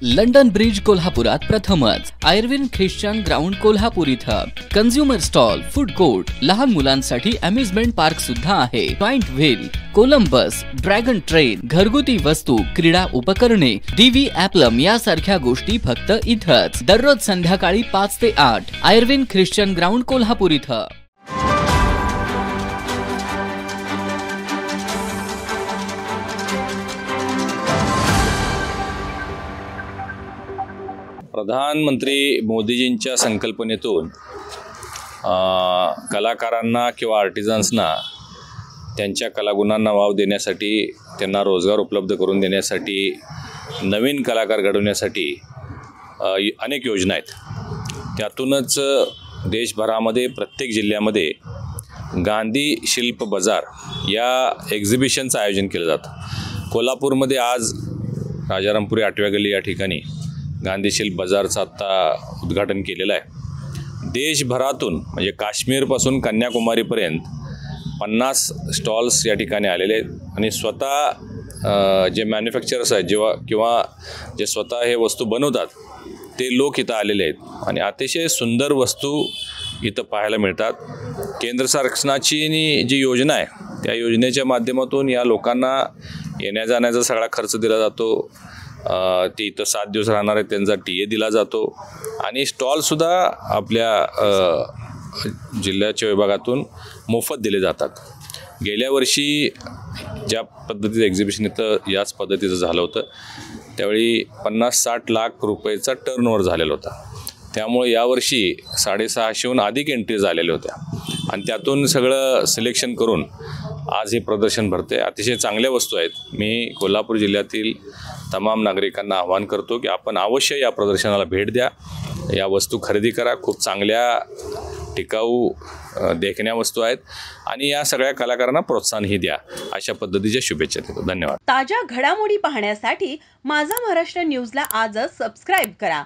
London bridge कोल्हापुरात प्रथमच Irwin Christian ground Kolhapur इथं कन्झ्युमर स्टॉल, फूड कोर्ट, लहान मुलांसाठी अम्युजमेंट पार्क सुद्धा आहे। Joint wheel, Columbus, dragon train, घरगुती वस्तू, क्रीडा उपकरणे, डीव्ही ॲप्लम यासारख्या गोष्टी फक्त इथंच। दररोज संध्याकाळी 5 ते 8 आयर्विन ख्रिश्चन ग्राउंड कोल्हापूर इथं। प्रधानमंत्री मोदीजींच्या संकल्पनेतून कलाकारांना किंवा आर्टिझन्सना त्यांच्या कलागुणांना वाव देण्यासाठी, त्यांना रोजगार उपलब्ध करून देण्यासाठी, नवीन कलाकार घडवण्यासाठी अनेक योजना आहेत। त्यातूनच देशभरामध्ये प्रत्येक जिल्ह्यामध्ये गांधी शिल्प बाजार या एक्झिबिशनचं आयोजन केलं जातं। कोल्हापूरमध्ये आज राजारामपुरी 8व्या गल्ली या ठिकाणी गांधी शिल्प बाजारचं आत्ता उद्घाटन केलेलं आहे। देशभरातून म्हणजे काश्मीरपासून कन्याकुमारीपर्यंत 50 स्टॉल्स या ठिकाणी आलेले आहेत आणि स्वतः जे मॅन्युफॅक्चरर्स आहेत किंवा जे स्वतः हे वस्तू बनवतात ते लोक इथं आलेले आहेत आणि अतिशय सुंदर वस्तू इथं पाहायला मिळतात। केंद्र शासनाची जी योजना आहे त्या योजनेच्या माध्यमातून या लोकांना येण्या जाण्याचा सगळा खर्च दिला जातो। ते इथं 7 दिवस राहणार आहेत, त्यांचा TA दिला जातो आणि स्टॉलसुद्धा आपल्या जिल्ह्याच्या विभागातून मोफत दिले जातात। गेल्या वर्षी ज्या पद्धतीचं एक्झिबिशन इथं याच पद्धतीचं झालं होतं त्यावेळी 50-60 लाख रुपयेचा टर्नओव्हर झालेला होता। त्यामुळे यावर्षी 650हून अधिक एंट्रीज आलेल्या होत्या आणि त्यातून सगळं सिलेक्शन करून आज हे प्रदर्शन भरते। अतिशय चांगल्या वस्तू आहेत। मी कोल्हापूर जिल्ह्यातील तमाम नागरिकांना आवाहन करतो की आपण अवश्य या प्रदर्शनाला भेट द्या, या वस्तू खरेदी करा। खूप चांगल्या टिकाऊ देखण्या वस्तू आहेत आणि या सगळ्या कलाकारांना प्रोत्साहनही द्या, अशा पद्धतीच्या शुभेच्छा देतो। धन्यवाद। ताज्या घडामोडी पाहण्यासाठी माझा महाराष्ट्र न्यूजला आजच सबस्क्राईब करा।